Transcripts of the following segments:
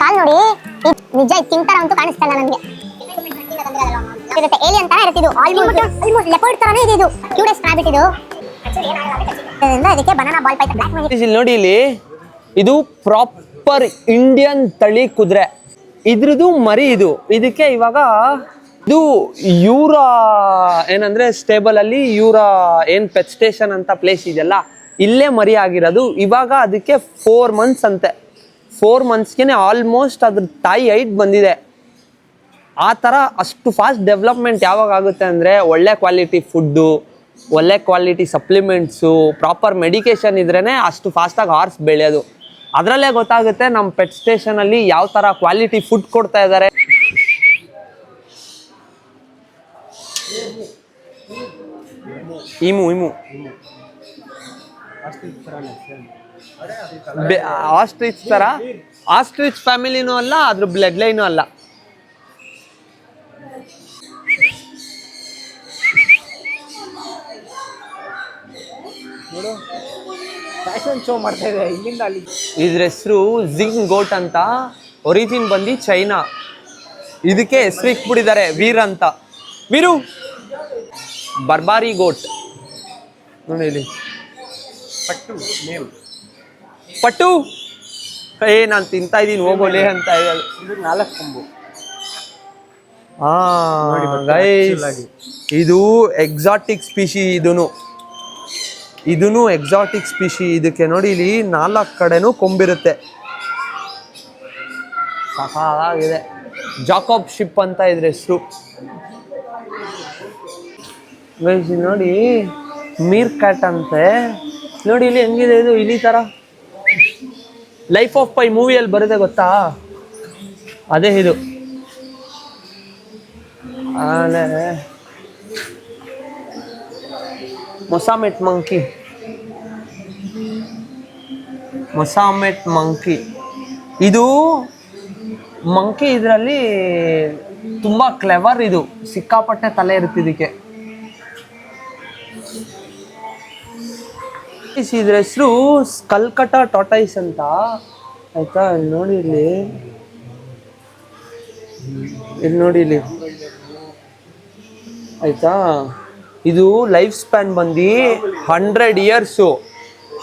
ಕಾಲ್ ನೋಡಿ ನಿಜ ತಿಂತಾರ ಅಂತೂ ಕಾಣಿಸ್ತಾ ಇಲ್ಲ ನನಗೆ. ಇರುತ್ತೆ ಏಲಿಯನ್ ತರ ಇರುತ್ತೆ ಇದು, ಆಲ್ಮೋಸ್ಟ್ ಲೆಪರ್ಡ್ ತರನೇ ಇದೆ ಇದು, ಕ್ಯೂಟೆಸ್ಟ್ ರಾಬಿಟ್ ಇದು. ಅದಕ್ಕೆ banana ball Python black magic. ಇಲ್ಲಿ ನೋಡಿ, ಇಲ್ಲಿ ಇದು ಪ್ರಾಪರ್ ಇಂಡಿಯನ್ ತಳಿ ಕುದುರೆ, ಇದ್ರದ್ದು ಮರಿ ಇದು. ಇದಕ್ಕೆ ಇವಾಗ ಇದು ಯೂರಾ ಏನಂದ್ರೆ ಸ್ಟೇಬಲ್ ಅಲ್ಲಿ ಯೂರಾ ಏನ್ ಪೆಟ್ ಸ್ಟೇಷನ್ ಅಂತ ಪ್ಲೇಸ್ ಇದೆಯಲ್ಲ, ಇಲ್ಲೇ ಮರಿ ಆಗಿರೋದು. ಇವಾಗ ಅದಕ್ಕೆ 4 months ಅಂತೆ. 4 monthsಗೆ ಆಲ್ಮೋಸ್ಟ್ ಅದ್ರ ತಾಯಿ ಹೈಟ್ ಬಂದಿದೆ. ಆ ಥರ ಅಷ್ಟು ಫಾಸ್ಟ್ ಡೆವಲಪ್ಮೆಂಟ್ ಯಾವಾಗ ಆಗುತ್ತೆ ಅಂದರೆ ಒಳ್ಳೆ ಕ್ವಾಲಿಟಿ ಫುಡ್ಡು, ಒಳ್ಳೆ ಕ್ವಾಲಿಟಿ ಸಪ್ಲಿಮೆಂಟ್ಸು, ಪ್ರಾಪರ್ ಮೆಡಿಕೇಶನ್ ಇದ್ರೇ ಅಷ್ಟು ಫಾಸ್ಟಾಗಿ ಹಾರ್ಸ್ ಬೆಳೆಯೋದು. ಅದರಲ್ಲೇ ಗೊತ್ತಾಗುತ್ತೆ ನಮ್ಮ ಪೆಟ್ ಸ್ಟೇಷನಲ್ಲಿ ಯಾವ ಥರ ಕ್ವಾಲಿಟಿ ಫುಡ್ ಕೊಡ್ತಾ ಇದ್ದಾರೆ. ಇಮು ಆಸ್ಟ್ರಿಚ್ ಥರ, ಆಸ್ಟ್ರಿಚ್ ಫ್ಯಾಮಿಲಿನೂ ಅಲ್ಲ, ಅದ್ರ ಬ್ಲಡ್ ಲೈನು ಅಲ್ಲ. ಫ್ಯಾಷನ್ ಶೋ ಮಾಡ್ತಾ ಇದೆ ಇಲ್ಲಿಂದ ಅಲ್ಲಿ. ಇದ್ರ ಹೆಸರು ಜಿಂಗ್ ಗೋಟ್ ಅಂತ, ಒರಿಜಿನ್ ಬಂದು ಚೈನಾ. ಇದಕ್ಕೆ ಹೆಸರು ಇಟ್ಬಿಟ್ಟಿದ್ದಾರೆ ವೀರ್ ಅಂತ. ವೀರು ಬರ್ಬಾರಿ ಗೋಟ್ ನೋಡಿ ಇಲ್ಲಿ. ಪಟ್ಟು ನಾನು ತಿಂತಾ ಇದ್ದೀನಿ ಹೋಗೋಲೆ ಅಂತ ಹೇಳಿ. 4 ಕೊಂಬು. ಇದು ಎಕ್ಸಾಟಿಕ್ ಸ್ಪೀಶಿ. ಇದೂನು ಎಕ್ಸಾಟಿಕ್ ಸ್ಪೀಶಿ. ಇದಕ್ಕೆ ನೋಡಿ ಇಲ್ಲಿ 4 ಕಡೆನೂ ಕೊಂಬಿರುತ್ತೆ. ಸಾಕಾಗಿದೆ. ಜಾಕೋಬ್ ಶಿಪ್ ಅಂತ ಇದ್ರ ಹೆಸರು. ನೋಡಿ ಮೀರ್ ಕ್ಯಾಟ್ ಅಂತೆ. ನೋಡಿ ಇಲ್ಲಿ ಹೆಂಗಿದೆ ಇದು, ಇಲಿ ತರ. ಲೈಫ್ ಆಫ್ ಪೈ ಮೂವಿಯಲ್ಲಿ ಬರುತ್ತೆ ಗೊತ್ತಾ, ಅದೇ ಇದು. ಆಮೇಲೆ ಮೊಸಾಮೆಟ್ ಮಂಕಿ. ಇದು ಮಂಕಿ ಇದರಲ್ಲಿ ತುಂಬಾ ಕ್ಲೆವರ್. ಇದು ಸಿಕ್ಕಾಪಟ್ಟೆ ತಲೆ ಇರುತ್ತೆ ಇದಕ್ಕೆ. ಇದ್ರ ಹೆಸರು ಕಲ್ಕಟಾ ಟಾಟೈಸ್ ಅಂತ ಆಯ್ತಾ. ನೋಡಿ ಇಲ್ಲಿ ಆಯ್ತಾ. ಇದು ಲೈಫ್ ಸ್ಪ್ಯಾನ್ ಬಂದು 100 years.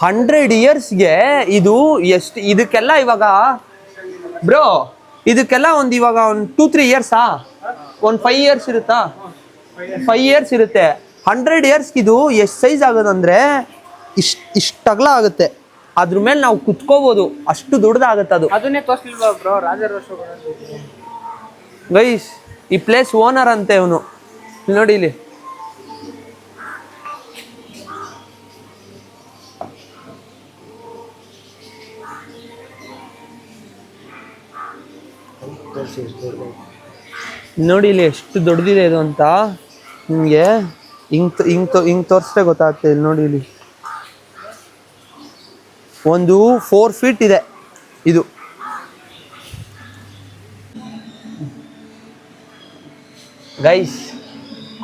100 yearsಗೆ ಇದು ಎಷ್ಟು, ಇದಕ್ಕೆಲ್ಲ ಇವಾಗ ಬ್ರೋ ಇದಕ್ಕೆಲ್ಲ ಇವಾಗ 2-3 years, ಒಂದು 5 years ಇರುತ್ತಾ? 5 years ಇರುತ್ತೆ. 100 yearsಗೆ ಇದು ಎಷ್ಟು ಸೈಜ್ ಆಗೋದಂದ್ರೆ ಇಷ್ಟು ಅಗಲ ಆಗುತ್ತೆ. ಅದ್ರ ಮೇಲೆ ನಾವು ಕುತ್ಕೋಬಹುದು, ಅಷ್ಟು ದೊಡ್ಡದಾಗುತ್ತೆ ಅದು. ಅದನ್ನೇ ತೋರಿಸಲಿಲ್ವಾ ಬ್ರೋ ರಾಜರೋಷ ಗೈಸ್? ಈ ಪ್ಲೇಸ್ ಓನರ್ ಅಂತೆ ಇವನು. ನೋಡಿ ಇಲ್ಲಿ ನೋಡಿ ಇಲ್ಲಿ ಎಷ್ಟು ದೊಡ್ಡದಿದೆ ಇದು ಅಂತ ನಿಮಗೆ ಹಿಂಗ್ ತೋರಿಸ್ರೆ ಗೊತ್ತಾಗ್ತದೆ. ಇಲ್ಲಿ ನೋಡಿ, ಇಲ್ಲಿ ಒಂದು 4 feet ಇದೆ ಇದು. ಗೈಸ್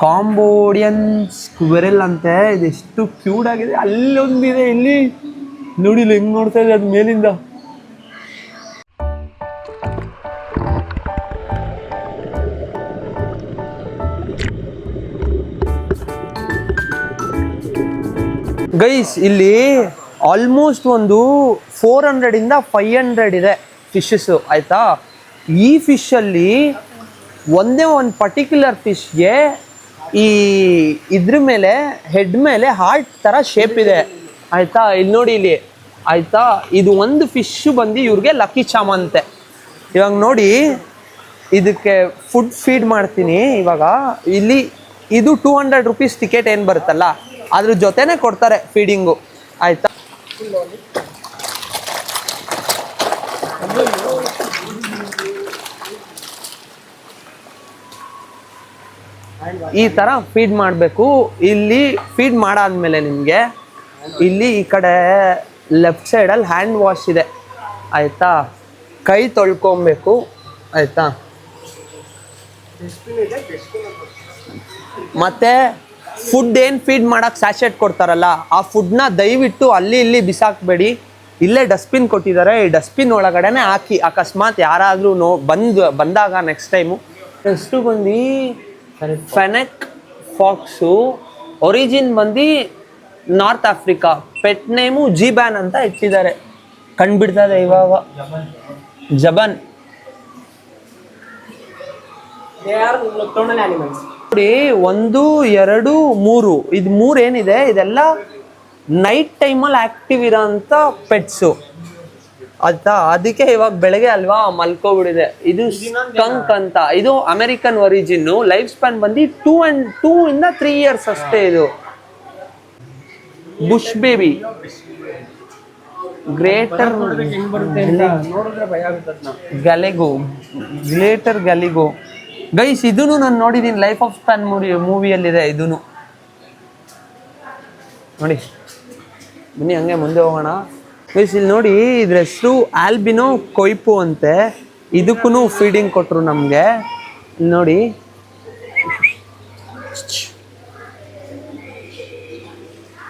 ಕಾಂಬೋಡಿಯನ್ ಸ್ಕ್ವಿರಲ್ ಅಂತೆ. ಇದೆಷ್ಟು ಕ್ಯೂಟ್ ಆಗಿದೆ. ಅಲ್ಲೊಂದಿದೆ, ಇಲ್ಲಿ ನೋಡಿ ಇಲ್ಲಿ ಹೆಂಗ್ ನೋಡ್ತಾ ಇದೆ ಅದು ಮೇಲಿಂದ. ಗೈಸ್ ಇಲ್ಲಿ ಆಲ್ಮೋಸ್ಟ್ ಒಂದು 400 ಇಂದ 500 ಇದೆ ಫಿಶಸ್ ಆಯ್ತಾ. ಈ ಫಿಶಲ್ಲಿ ಒಂದೇ ಒಂದು ಪರ್ಟಿಕ್ಯುಲರ್ ಫಿಶ್ಗೆ ಈ ಇದ್ರ ಮೇಲೆ ಹೆಡ್ ಮೇಲೆ ಹಾರ್ಟ್ ಥರ ಶೇಪ್ ಇದೆ ಆಯ್ತಾ. ಇಲ್ಲಿ ನೋಡಿ ಇಲ್ಲಿ ಆಯ್ತಾ. ಇದು ಒಂದು ಫಿಶ್ ಬಂದು ಇವ್ರಿಗೆ ಲಕ್ಕಿ ಚಾಮ್ ಅಂತೆ. ಇವಾಗ ನೋಡಿ ಇದಕ್ಕೆ ಫುಡ್ ಫೀಡ್ ಮಾಡ್ತೀನಿ ಇವಾಗ. ಇಲ್ಲಿ ಇದು 200 rupees ಟಿಕೆಟ್ ಏನು ಬರುತ್ತಲ್ಲ, ಅದ್ರ ಜೊತೆನೆ ಕೊಡ್ತಾರೆ ಫೀಡಿಂಗು ಆಯ್ತಾ. ಈ ಥರ ಫೀಡ್ ಮಾಡಬೇಕು. ಇಲ್ಲಿ ಫೀಡ್ ಮಾಡಾದ್ಮೇಲೆ ನಿಮಗೆ ಇಲ್ಲಿ ಈ ಕಡೆ ಲೆಫ್ಟ್ ಸೈಡಲ್ಲಿ ಹ್ಯಾಂಡ್ ವಾಶ್ ಇದೆ ಆಯಿತಾ. ಕೈ ತೊಳ್ಕೊಬೇಕು ಆಯಿತಾ. ಮತ್ತು ಫುಡ್ ಏನು ಫೀಡ್ ಮಾಡಕ್ಕೆ ಸ್ಯಾಚೆಟ್ ಕೊಡ್ತಾರಲ್ಲ ಆ ಫುಡ್ನ ದಯವಿಟ್ಟು ಅಲ್ಲಿ ಇಲ್ಲಿ ಬಿಸಾಕಬೇಡಿ. ಇಲ್ಲೇ ಡಸ್ಟ್ಬಿನ್ ಕೊಟ್ಟಿದ್ದಾರೆ, ಈ ಡಸ್ಟ್ಬಿನ್ ಒಳಗಡೆನೆ ಹಾಕಿ. ಅಕಸ್ಮಾತ್ ಯಾರಾದರೂ ಬಂದಾಗ ನೆಕ್ಸ್ಟ್ ಟೈಮು. ಎಷ್ಟು ಬಂದು ಫೆನೆಕ್ ಫಾಕ್ಸು, ಒರಿಜಿನ್ ಬಂದು ನಾರ್ತ್ ಆಫ್ರಿಕಾ, ಪೆಟ್ ನೇಮು ಜಿಬ್ಯಾನ್ ಅಂತ ಇಟ್ಟಿದ್ದಾರೆ. ಕಂಡುಬಿಡ್ತದೆ ಇವಾಗ. ಜಬನ್ ನೋಡಿ, 1 2 3 ಇದು 3 ಏನಿದೆ ಇದೆಲ್ಲ ನೈಟ್ ಟೈಮಲ್ಲಿ ಆಕ್ಟಿವ್ ಇರೋಂಥ ಪೆಟ್ಸು ಆಯ್ತಾ. ಅದಕ್ಕೆ ಇವಾಗ ಬೆಳಗ್ಗೆ ಅಲ್ವಾ ಮಲ್ಕೋಬಿಡಿದೆ. ಇದು ಸ್ಕಂಕ್ ಅಂತ, ಇದು ಅಮೆರಿಕನ್ ಒರಿಜಿನ್ನು. ಲೈಫ್ ಸ್ಪ್ಯಾನ್ ಬಂದು 2 ಇಂದ 3 ಇಯರ್ಸ್ ಅಷ್ಟೇ. ಇದು bush baby greater galago, greater galago. Guys ಇದನ್ನು ನಾನು ನೋಡಿದ್ದೀನಿ, ಲೈಫ್ ಆಫ್ ಸ್ಪ್ಯಾನ್ ಮೂವಿಯಲ್ಲಿದೆ ಇದನ್ನು ನೋಡಿ. ಬನ್ನಿ ಹಂಗೆ ಮುಂದೆ ಹೋಗೋಣ. ಗೈಸ್ ಇಲ್ಲಿ ನೋಡಿ, ಇದ್ರ ಹೆಸರು ಆಲ್ಬಿನೋ ಕೊಯ್ಪು ಅಂತೆ. ಇದಕ್ಕೂ ಫೀಡಿಂಗ್ ಕೊಟ್ಟರು ನಮಗೆ. ಇಲ್ಲಿ ನೋಡಿ,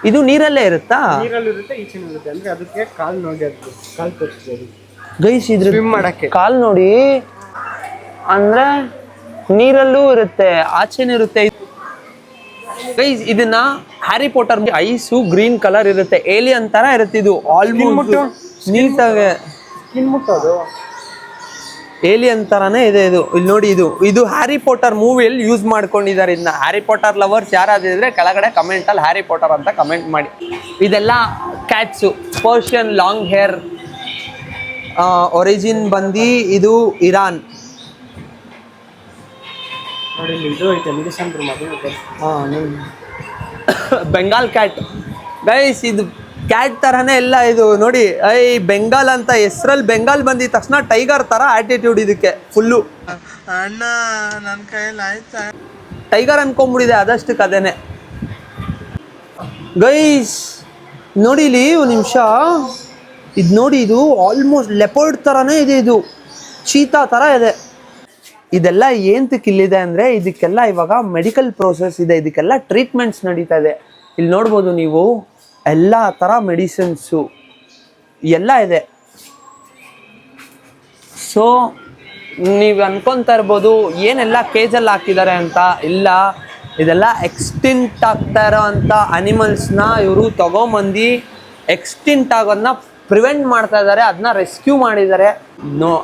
ಇದು ನೀರಲ್ಲೇ ಇರುತ್ತಾ? ನೀರಲ್ಲಿರುತ್ತೆ, ಈಚೆನಿರುತ್ತೆ. ಅಂದ್ರೆ ಅದಕ್ಕೆ ಕಾಲು ನೋಡಿ, ಅದು ಕಾಲು ತೋರಿಸ್ಬೋದು ಗೈಸ್. ಇದ್ರ ಸ್ವಿಮ್ ಮಾಡಕ್ಕೆ ಕಾಲು ನೋಡಿ, ಅಂದ್ರೆ ನೀರಲ್ಲೂ ಇರುತ್ತೆ, ಆಚೆನೂ ಇರುತ್ತೆ. ಗೈಸ್ ಇದನ್ನ Harry Potter ice green colour ಇರುತ್ತೆ, ಏಲಿಯನ್ ತರ ಇರುತ್ತೆ. ಇದು ಆಲ್ಮೋಸ್ಟ್ ನೀಟಾಗೆ ಮುಟ್ಟೋದು ಏಲಿಯನ್ ತರಾನೇ ಇದೆ ಇದು. ಇಲ್ಲಿ ನೋಡಿ, ಇದು ಹ್ಯಾರಿ ಪಾಟರ್ ಮೂವಿಯಲ್ಲಿ ಯೂಸ್ ಮಾಡ್ಕೊಂಡಿದ್ದಾರೆ ಇದನ್ನ. ಹ್ಯಾರಿ ಪಾಟರ್ ಲವರ್ಸ್ ಯಾರಾದಿದ್ರೆ ಕೆಳಗಡೆ ಕಮೆಂಟಲ್ಲಿ ಹ್ಯಾರಿ ಪಾಟರ್ ಅಂತ ಕಮೆಂಟ್ ಮಾಡಿ. ಇದೆಲ್ಲ cats, Persian long hair. Origin ಬಂದು ಇದು ಇರಾನ್. ನೋಡಿ, ಇದು ಐತೆ ಮೆಡಿಸನ್ ರೂಮ್. ಅದು ಬೆಂಗಾಲ್ ಕ್ಯಾಟ್. ಗೈಸ್ ಇದು ಕ್ಯಾಟ್ ತರನೇ ಎಲ್ಲ ಇದು ನೋಡಿ. ಬೆಂಗಾಲ್ ಅಂತ ಹೆಸ್ರಲ್ಲಿ ಬೆಂಗಾಲ್ ಬಂದಿದ ತಕ್ಷಣ ಟೈಗರ್ ತರ ಆಟಿಟ್ಯೂಡ್ ಇದಕ್ಕೆ ಫುಲ್ಲು. ಅಣ್ಣ ನನ್ನ ಕೈಯಲ್ಲಿ ಆಯ್ತಾ ಟೈಗರ್ ಅನ್ಕೊಂಡ್ಬಿಟ್ಟಿದೆ ಅದಷ್ಟಕ್ಕೆ ಅದೇನೆ. ಗೈಸ್ ನೋಡಿ ಇಲ್ಲಿ ಒಂದು ನಿಮಿಷ, ಇದು ನೋಡಿ, ಇದು ಆಲ್ಮೋಸ್ಟ್ ಲೆಪರ್ಡ್ ಥರನೇ ಇದೆ. ಇದು ಚೀತಾ ಥರ ಇದೆ. ಇದೆಲ್ಲ ಏಂತಕ್ಕೆ ಇಲ್ಲಿದೆ ಅಂದರೆ ಇದಕ್ಕೆಲ್ಲ ಇವಾಗ ಮೆಡಿಕಲ್ ಪ್ರೋಸೆಸ್ ಇದೆ, ಇದಕ್ಕೆಲ್ಲ ಟ್ರೀಟ್ಮೆಂಟ್ಸ್ ನಡೀತಾ ಇದೆ. ಇಲ್ಲಿ ನೋಡ್ಬೋದು ನೀವು, ಎಲ್ಲ ಥರ ಮೆಡಿಸಿನ್ಸು ಎಲ್ಲ ಇದೆ. ಸೊ ನೀವು ಅನ್ಕೊತಾ ಇರ್ಬೋದು ಏನೆಲ್ಲ ಕೇಜಲ್ಲಿ ಹಾಕಿದ್ದಾರೆ ಅಂತ. ಇಲ್ಲ, ಇದೆಲ್ಲ ಎಕ್ಸ್ಟಿಂಕ್ಟ್ ಆಗ್ತಾ ಇರೋ ಅಂಥ ಅನಿಮಲ್ಸ್ನ ಇವರು ತಗೊಂಬಂದು ಎಕ್ಸ್ಟಿಂಕ್ಟ್ ಆಗೋದನ್ನ ಪ್ರಿವೆಂಟ್ ಮಾಡ್ತಾ ಇದ್ದಾರೆ, ಅದನ್ನ ರೆಸ್ಕ್ಯೂ ಮಾಡಿದ್ದಾರೆ.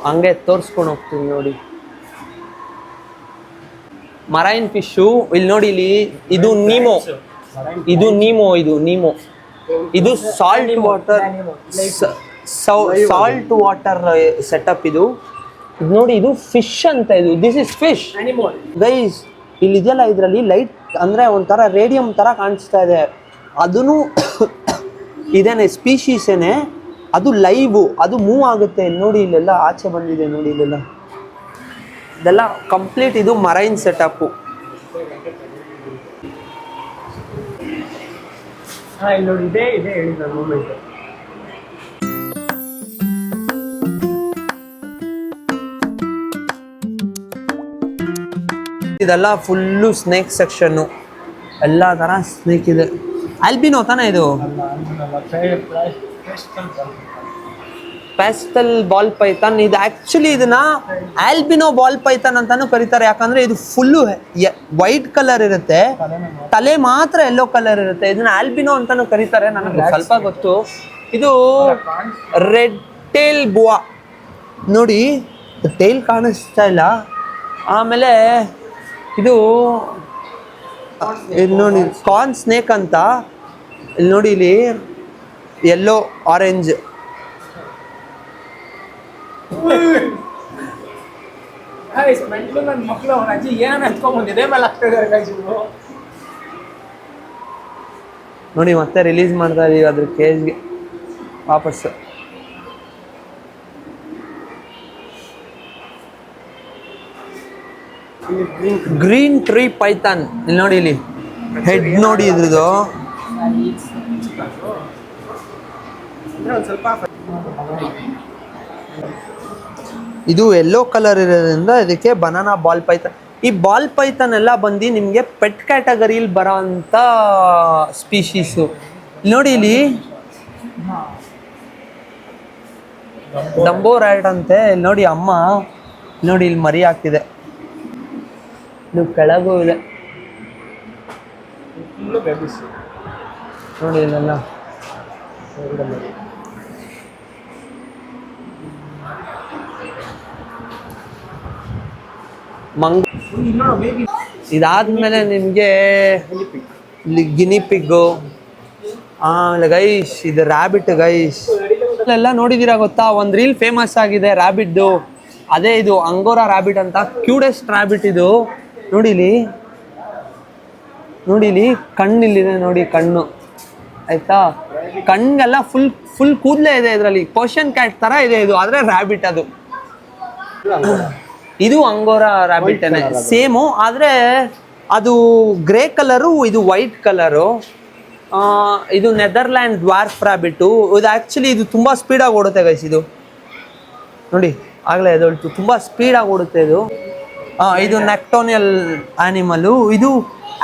ಹಂಗೆ ತೋರಿಸ್ಕೊಂಡು ಹೋಗ್ತೀನಿ ನೋಡಿ. ಮರೈನ್ ಫಿಶು ಇಲ್ಲಿ ನೋಡಿ, ಇಲ್ಲಿ ಇದು ನೀಮೋ, ಇದು ನೀಮೋ, ಇದು salt water, salt water setup. ಇದು ನೋಡಿ, ಇದು ಫಿಶ್ ಅಂತ. ಇದು ದಿಸ್ ಇಸ್ ಫಿಶ್ ಗೈಸ್. ಇಲ್ಲಿ ಇದೆಯಲ್ಲ, ಇದರಲ್ಲಿ ಲೈಟ್ ಅಂದರೆ ಒಂಥರ ರೇಡಿಯಂ ಥರ ಕಾಣಿಸ್ತಾ ಇದೆ. ಅದೂ ಇದೇನೆ ಸ್ಪೀಶೀಸೇನೆ, ಅದು ಲೈವು, ಅದು ಮೂವ್ ಆಗುತ್ತೆ. ಇಲ್ಲಿ ನೋಡಿ, ಇಲ್ಲೆಲ್ಲ ಆಚೆ ಬಂದಿದೆ ನೋಡಿ, ಇಲ್ಲೆಲ್ಲ ಇದೆಲ್ಲ ಕಂಪ್ಲೀಟ್. ಇದು ಮರೈನ್ ಸೆಟಪ್ಪು. ಇಲ್ಲಿ ನೋಡಿ, ಇದೆ ಹೇಳಿದ ಮೂಮೆಂಟ್. ಇದೆಲ್ಲ ಫುಲ್ಲು ಸ್ನೇಕ್ ಸೆಕ್ಷನ್ನು, ಎಲ್ಲ ಥರ ಸ್ನೇಕ್ ಇದೆ. ಆಲ್ಬಿನೋ ತಾನೇ ಇದು? Pastel ball Python. ಇದು ಆ್ಯಕ್ಚುಲಿ ಇದನ್ನ ಆಲ್ಬಿನೋ ಬಾಲ್ ಪೈಥಾನ್ ಅಂತಾನು ಕರೀತಾರೆ. ಯಾಕಂದರೆ ಇದು ಫುಲ್ಲು ವೈಟ್ ಕಲರ್ ಇರುತ್ತೆ, ತಲೆ ಮಾತ್ರ ಯೆಲ್ಲೋ ಕಲರ್ ಇರುತ್ತೆ. ಇದನ್ನ ಆಲ್ಬಿನೋ ಅಂತಾನು ಕರೀತಾರೆ, ನನಗೆ ಸ್ವಲ್ಪ ಗೊತ್ತು. ಇದು ರೆಡ್ ಟೇಲ್ ಬುವಾ ನೋಡಿ, ಟೇಲ್ ಕಾಣಿಸ್ತಾ ಇಲ್ಲ. ಆಮೇಲೆ ಇದು ನೋಡಿ ಕಾರ್ನ್ ಸ್ನೇಕ್ ಅಂತ. ಇಲ್ಲಿ ನೋಡಿ, ಇಲ್ಲಿ ಯೆಲ್ಲೋ ಆರೆಂಜ್. ನನ್ನ ಮಕ್ಕಳು ಅವನ ಅಜ್ಜಿ ಏನ ಎತ್ಕೊಂಡ್ಬಂದಿದೆ ಮೇಲೆ ಆಗ್ತಿದ್ದಾರೆ. ನೋಡಿ, ಮತ್ತೆ ರಿಲೀಸ್ ಮಾಡ್ತಾ ಇದೀವಿ ಅದ್ರ ಕೇಜ್ಗೆ ವಾಪಸ್ಸು. Green tree Python. ಇಲ್ಲಿ ನೋಡಿ, ಇಲ್ಲಿ ಹೆಡ್ ನೋಡಿ ಇದ್ರದ್ದು. ಸ್ವಲ್ಪ ಇದು ಯೆಲ್ಲೋ ಕಲರ್ ಇರೋದ್ರಿಂದ ಇದಕ್ಕೆ ಬನಾನಾ ಬಾಲ್ ಪೈಥಾನ್. ಈ ಬಾಲ್ ಪೈಥಾನ್ ಎಲ್ಲ ಬಂದು ನಿಮಗೆ ಪೆಟ್ ಕ್ಯಾಟಗರಿಲಿ ಬರೋ ಅಂಥ ಸ್ಪೀಶೀಸು. ನೋಡಿ ಇಲ್ಲಿ ಡಂಬೋ ರ್ಯಾಟ್ ಅಂತೆ. ಇಲ್ಲಿ ನೋಡಿ ಅಮ್ಮ ನೋಡಿ ಇಲ್ಲಿ ಮರಿ ಹಾಕಿದೆ. ಇದು ಕೆಳಗೂ ಇದೆ ನೋಡಿ ಇಲ್ಲೆಲ್ಲ. ಇದಾದ್ಮೇಲೆ ನಿಮಗೆ ಗಿನಿ ಪಿಗ್ಗು, ಆಮೇಲೆ ಗೈಸ್ ಇದು ರ್ಯಾಬಿಟ್ ಗೈಸ್ ಎಲ್ಲ ನೋಡಿದೀರಾ ಗೊತ್ತಾ? ಒಂದು ರೀಲ್ ಫೇಮಸ್ ಆಗಿದೆ ರ್ಯಾಬಿಟ್ದು, ಅದೇ ಇದು ಅಂಗೋರಾ ರ್ಯಾಬಿಟ್ ಅಂತ. ಕ್ಯೂಡೆಸ್ಟ್ ರ್ಯಾಬಿಟ್ ಇದು. ನೋಡಿಲಿ ನೋಡಿಲಿ ಕಣ್ಣಿಲ್ಲಿದೆ ನೋಡಿ, ಕಣ್ಣು ಆಯ್ತಾ, ಕಣ್ಗೆಲ್ಲ ಫುಲ್ ಕೂದಲೇ ಇದೆ ಇದರಲ್ಲಿ. ಪರ್ಷಿಯನ್ ಕ್ಯಾಟ್ ತರ ಇದೆ ಇದು, ಆದ್ರೆ ರ್ಯಾಬಿಟ್ ಅದು. ಇದು ಅಂಗೋರಾ ರ್ಯಾಬಿಟೇನೆ ಸೇಮು, ಆದ್ರೆ ಅದು ಗ್ರೇ ಕಲರು, ಇದು ವೈಟ್ ಕಲರು. ಇದು ನೆದರ್ಲ್ಯಾಂಡ್ ಡ್ವಾರ್ಫ್ ರ್ಯಾಬಿಟ್ಟು. ಇದು ಆ್ಯಕ್ಚುಲಿ ಇದು ತುಂಬ ಸ್ಪೀಡಾಗಿ ಓಡುತ್ತೆ ಗೈಸ್. ಇದು ನೋಡಿ ಆಗಲೇ ಎದೊಳ್ತು, ತುಂಬ ಸ್ಪೀಡಾಗಿ ಓಡುತ್ತೆ ಇದು. ಇದು ನೆಕ್ಟೋನಿಯಲ್ ಆನಿಮಲು. ಇದು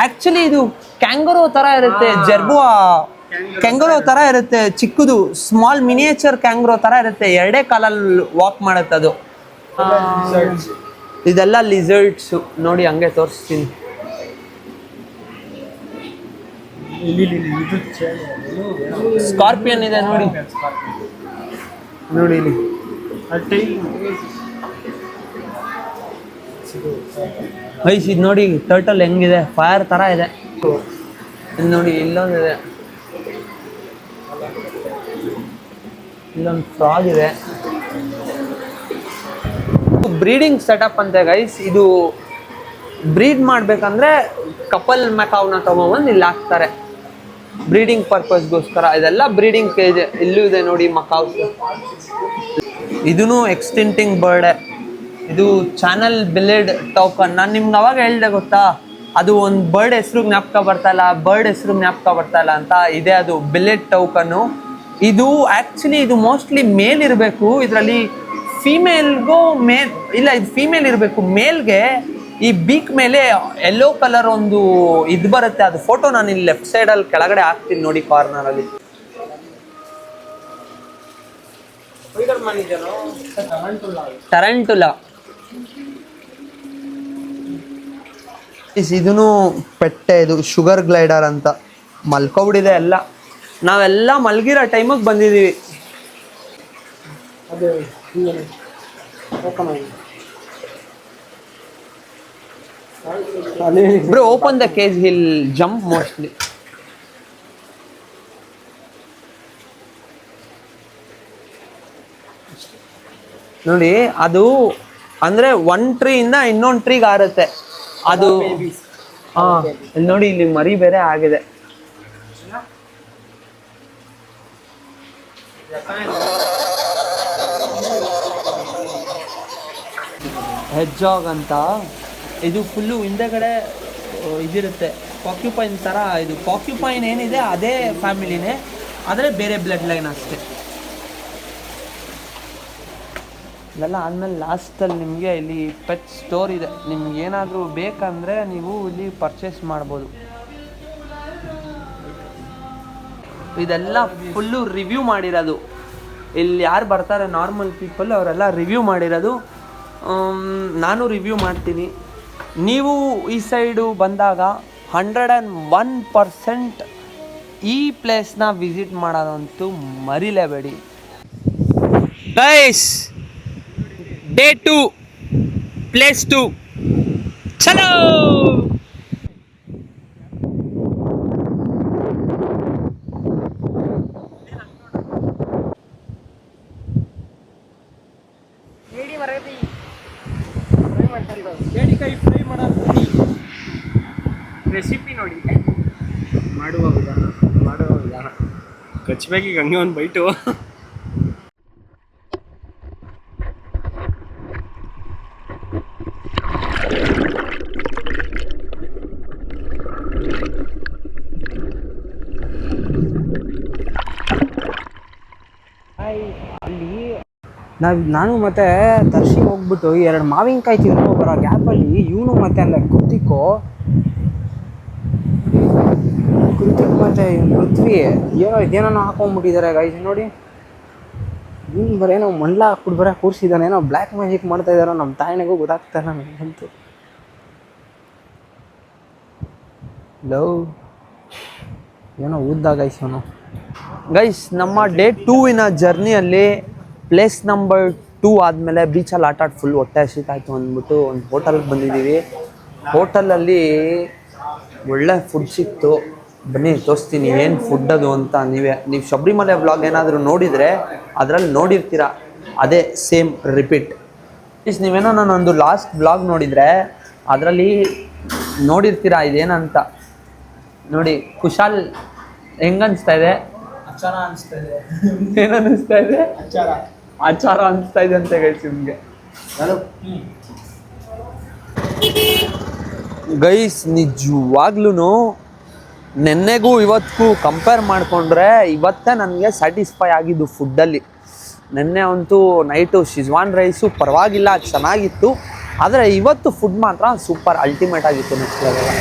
ಆ್ಯಕ್ಚುಲಿ ಇದು ಕ್ಯಾಂಗರೋ ಥರ ಇರುತ್ತೆ, ಜರ್ಬುವಾ ಕ್ಯಾಂಗರೋ ಥರ ಇರುತ್ತೆ, ಚಿಕ್ಕದು ಸ್ಮಾಲ್ ಮಿನಿಯೇಚರ್ ಕ್ಯಾಂಗರೋ ಥರ ಇರುತ್ತೆ. ಎರಡೇ ಕಾಲಲ್ಲಿ ವಾಕ್ ಮಾಡುತ್ತೆ ಅದು. ಇದೆಲ್ಲ ಲಿಸರ್ಡ್ಸು ನೋಡಿ, ಹಂಗೆ ತೋರಿಸ್ತೀನಿ. ಸ್ಕಾರ್ಪಿಯನ್ ಇದೆ ನೋಡಿ, ನೋಡಿ ಇಲ್ಲಿ ಐಸ್. ಇದು ನೋಡಿ ಟರ್ಟಲ್ ಹೆಂಗಿದೆ, ಫೈರ್ ತರ ಇದೆ. ಇದು ನೋಡಿ ಇಲ್ಲೊಂದಿದೆ, ಇಲ್ಲೊಂದು ಫ್ರಾಗ್ ಇದೆ. ಬ್ರೀಡಿಂಗ್ ಸೆಟಪ್ ಅಂತೆ ಗೈಸ್. ಇದು ಬ್ರೀಡ್ ಮಾಡ್ಬೇಕಂದ್ರೆ ಕಪಲ್ ಮೆಕಾವ್ನ ತಗೊಂಡ್ಬಂದು ಇಲ್ಲಿ ಹಾಕ್ತಾರೆ ಬ್ರೀಡಿಂಗ್ ಪರ್ಪಸ್ಗೋಸ್ಕರ. ಇದೆಲ್ಲ ಬ್ರೀಡಿಂಗ್ ಕೇಜ್. ಇಲ್ಲೂ ಇದೆ ನೋಡಿ ಮಕಾವ್ಸ್. ಇದೂ ಎಕ್ಸ್ಟಿಂಕ್ಟಿಂಗ್ ಬರ್ಡೆ. ಇದು ಚಾನಲ್ ಬಿಲೆಡ್ ಟೌಕನ್. ನಾನು ನಿಮ್ಗೆ ಅವಾಗ ಹೇಳ್ದೆ ಗೊತ್ತಾ, ಅದು ಒಂದು ಬರ್ಡ್ ಹೆಸ್ರು ಜ್ಞಾಪಕ ಬರ್ತಾ ಇಲ್ಲ ಅಂತ. ಇದೆ ಅದು ಬಿಲೆಡ್ ಟೌಕನ್ನು. ಇದು ಆ್ಯಕ್ಚುಲಿ ಇದು ಮೋಸ್ಟ್ಲಿ ಮೇಲ್ ಇರಬೇಕು. ಇದರಲ್ಲಿ ಫೀಮೇಲ್ಗೂ ಇಲ್ಲ, ಇದು ಫೀಮೇಲ್ ಇರಬೇಕು. ಮೇಲ್ಗೆ ಈ ಬೀಕ್ ಮೇಲೆ ಯೆಲ್ಲೋ ಕಲರ್ ಒಂದು ಇದು ಬರುತ್ತೆ. ಅದು ಫೋಟೋ ನಾನು ಇಲ್ಲಿ ಲೆಫ್ಟ್ ಸೈಡಲ್ಲಿ ಕೆಳಗಡೆ ಹಾಕ್ತೀನಿ ನೋಡಿ, ಕಾರ್ನರಲ್ಲಿ. ಟರಂಟುಲಾ. ಇದೂ ಪೆಟ್ಟೆ. ಇದು ಶುಗರ್ ಗ್ಲೈಡರ್ ಅಂತ. ಮಲ್ಕೊಬಿಟ್ಟಿದೆ ಎಲ್ಲ. ನಾವೆಲ್ಲ ಮಲ್ಗಿರೋ ಟೈಮಿಗೆ ಬಂದಿದ್ದೀವಿ. Bro, open the cage, he'll jump mostly. ನೋಡಿ ಅದು ಅಂದ್ರೆ ಒಂದು ಟ್ರೀಯಿಂದ ಇನ್ನೊಂದು ಟ್ರೀಗೆ ಹಾರುತ್ತೆ ಅದು. ಇಲ್ಲಿ ನೋಡಿ, ಇಲ್ಲಿ ಮರಿ ಬೇರೆ ಆಗಿದೆ. ಹೆಜ್ಜಾಗ್ ಅಂತ. ಇದು ಫುಲ್ಲು ಹಿಂದೆಗಡೆ ಇದಿರುತ್ತೆ, ಪಾಕ್ಯುಪೈನ್ ಥರ. ಇದು ಪಾಕ್ಯುಪೈನ್ ಏನಿದೆ ಅದೇ ಫ್ಯಾಮಿಲಿನೇ, ಆದರೆ ಬೇರೆ ಬ್ಲಡ್ ಲೈನ್ ಅಷ್ಟೇ. ಇದೆಲ್ಲ ಆದಮೇಲೆ ಲಾಸ್ಟಲ್ಲಿ ನಿಮಗೆ ಇಲ್ಲಿ ಪೆಟ್ ಸ್ಟೋರ್ ಇದೆ. ನಿಮ್ಗೆ ಏನಾದರೂ ಬೇಕಂದರೆ ನೀವು ಇಲ್ಲಿ ಪರ್ಚೇಸ್ ಮಾಡ್ಬೋದು. ಇದೆಲ್ಲ ಫುಲ್ಲು ರಿವ್ಯೂ ಮಾಡಿರೋದು. ಇಲ್ಲಿ ಯಾರು ಬರ್ತಾರೆ ನಾರ್ಮಲ್ ಪೀಪಲ್, ಅವರೆಲ್ಲ ರಿವ್ಯೂ ಮಾಡಿರೋದು. ನಾನು ರಿವ್ಯೂ ಮಾಡ್ತೀನಿ. ನೀವು ಈ ಸೈಡು ಬಂದಾಗ 101% ಈ ಪ್ಲೇಸ್ನ ವಿಸಿಟ್ ಮಾಡೋದಂತೂ ಮರಿಲೇಬೇಡಿ ಗೈಸ್. ಡೇ 2 ಪ್ಲೇಸ್ 2 ಚಲೋ. ಫ್ರೈ ಮಾಡೋ ರೆಸಿಪಿ ನೋಡಿ, ಮಾಡುವ ವಿಧಾನ ಕಚ್ಬೇಕು. ಈಗ ಹಂಗೆ ಒಂದು ಬೈಟು. ನಾನು ಮತ್ತೆ ತರ್ಷಿ ಹೋಗ್ಬಿಟ್ಟು 2 ಮಾವಿನಕಾಯಿ ತಿಂದು ಬರೋ ಗ್ಯಾಪಲ್ಲಿ ಇವನು ಮತ್ತೆ ಅಲ್ಲ ಕೃತಿಕ್ ಮತ್ತೆ ಪೃಥ್ವಿ ಇದೇನೋ ಹಾಕೊಂಡ್ಬಿಟ್ಟಿದ್ದಾರೆ ಗೈಸ್ ನೋಡಿ. ಇವ್ನು ಬರೇನೋ ಮಂಡ್ಲ ಹಾಕ್ಬಿಟ್ಟು ಬರೋ ಕೂರಿಸಿದ್ದಾನೆ, ಏನೋ ಬ್ಲ್ಯಾಕ್ ಮ್ಯಾಜಿಕ್ ಮಾಡ್ತಾ ಇದ್ದಾರೋ ನಮ್ಮ ತಾಯಿನಿಗೂ ಗೊತ್ತಾಗ್ತಾಯಿಲ್ಲ ನನಗಂತೂ. ಲವ್ ಏನೋ ಊದ್ದ ಗೈಸ್ ಅವನು. ಗೈಸ್ ನಮ್ಮ ಡೇ 2 ಜರ್ನಿಯಲ್ಲಿ ಪ್ಲೇಸ್ ನಂಬರ್ 2 ಆದಮೇಲೆ ಬೀಚಲ್ಲಿ ಆಟ ಆಡಿ ಫುಲ್ ಹೊಟ್ಟೆ ಹಸಿತಾಯ್ತು ಅಂದ್ಬಿಟ್ಟು ಒಂದು ಹೋಟೆಲ್ಗೆ ಬಂದಿದ್ದೀವಿ. ಹೋಟೆಲಲ್ಲಿ ಒಳ್ಳೆ ಫುಡ್ ಸಿಕ್ತು. ಬನ್ನಿ ತೋರಿಸ್ತೀನಿ ಏನು ಫುಡ್ ಅದು ಅಂತ. ನೀವು ಶಬರಿಮಲೆ ವ್ಲಾಗ್ ಏನಾದರೂ ನೋಡಿದರೆ ಅದರಲ್ಲಿ ನೋಡಿರ್ತೀರ, ಅದೇ ಸೇಮ್ ರಿಪೀಟ್. ನೀವೇನೋ ನಾನೊಂದು ಲಾಸ್ಟ್ ವ್ಲಾಗ್ ನೋಡಿದರೆ ಅದರಲ್ಲಿ ನೋಡಿರ್ತೀರ ಇದೇನಂತ. ನೋಡಿ ಕುಶಾಲ್ ಹೆಂಗನ್ನಿಸ್ತಾ ಇದೆ? ಅಚಾರ ಅನಿಸ್ತಾ ಇದೆ. ಏನು ಅನ್ನಿಸ್ತಾ ಇದೆ? ಆಚಾರ ಅನಿಸ್ತಾ ಇದೆ ಅಂತ ಗೈಸ್ ನಿಮಗೆ. ಗೈಸ್ ನಿಜವಾಗ್ಲೂ ನೆನ್ನೆಗೂ ಇವತ್ತಿಗೂ ಕಂಪೇರ್ ಮಾಡಿಕೊಂಡ್ರೆ ಇವತ್ತೇ ನನಗೆ ಸ್ಯಾಟಿಸ್ಫೈ ಆಗಿದ್ದು ಫುಡ್ಡಲ್ಲಿ. ನೆನ್ನೆ ಅಂತೂ ನೈಟು ಶಿಜ್ವಾನ್ ರೈಸು ಪರವಾಗಿಲ್ಲ ಚೆನ್ನಾಗಿತ್ತು, ಆದರೆ ಇವತ್ತು ಫುಡ್ ಮಾತ್ರ ಸೂಪರ್ ಅಲ್ಟಿಮೇಟ್ ಆಗಿತ್ತು ನೆಕ್ಸ್ಟ್ ಲೆವೆಲ್.